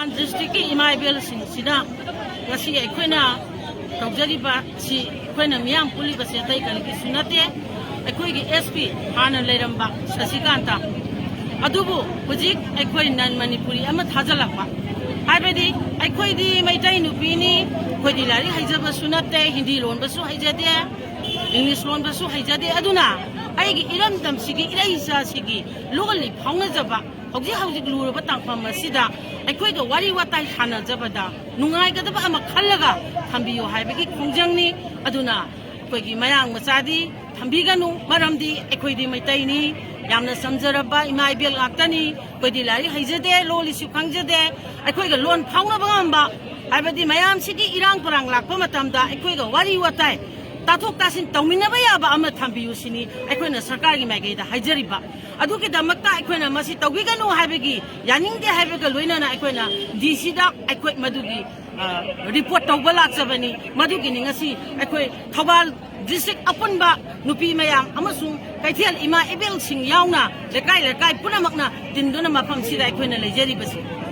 District Imaibel Sina, Rasi Equina, Togeriba, si Quena Miam Pulibas, take a Sunate, a quick SP, Hana Leramba, Sasiganta, Adubu, Pujik, Equinan Manipuri, Amat Hazalapa. Ibedi, Equidi, Maitainu Pini, Quidilari, Hizaba Sunate, Hindi loan Basu Hijade, English loan Basu Hijade Aduna. I Iram Dam Sigi, Iraisa Sigi, Loli, Hongazaba, Hogi House Glue, Batang from Masida. I quite a worry what I Hana Zabada, Nungai Gadaba Amakalaga, Tambio Habiki, Kunjangni, Aduna, Quagi Mayang Masadi, Tambiganu, Maramdi, Equidi Mataini, Yamna Samzaraba, Imaibil Atani, Quidilari, Hazade, Loli Sukangade, I quite a lone pound of Amba, I bet the Mayam City, Iran Kurang, Lakomatamda, I quite a worry what I. Tatok tasin Tominabaya, Ama Tambiusini, Equina Sakari Magada, Hajariba. Aduki the Mata Equina Masita, we can know Habigi, Yaning the Habigal Wina Equina, Disida, Equit Madugi, report of Walaksabani, Madugi Ningasi, Equi, Tobal, District Apunba, Nupi Mayang, Amasum, Kaitel Ima Ebel Sing Yauna, the guy Punamakna, Dinduna Mapam Sida Equina Legeribasi.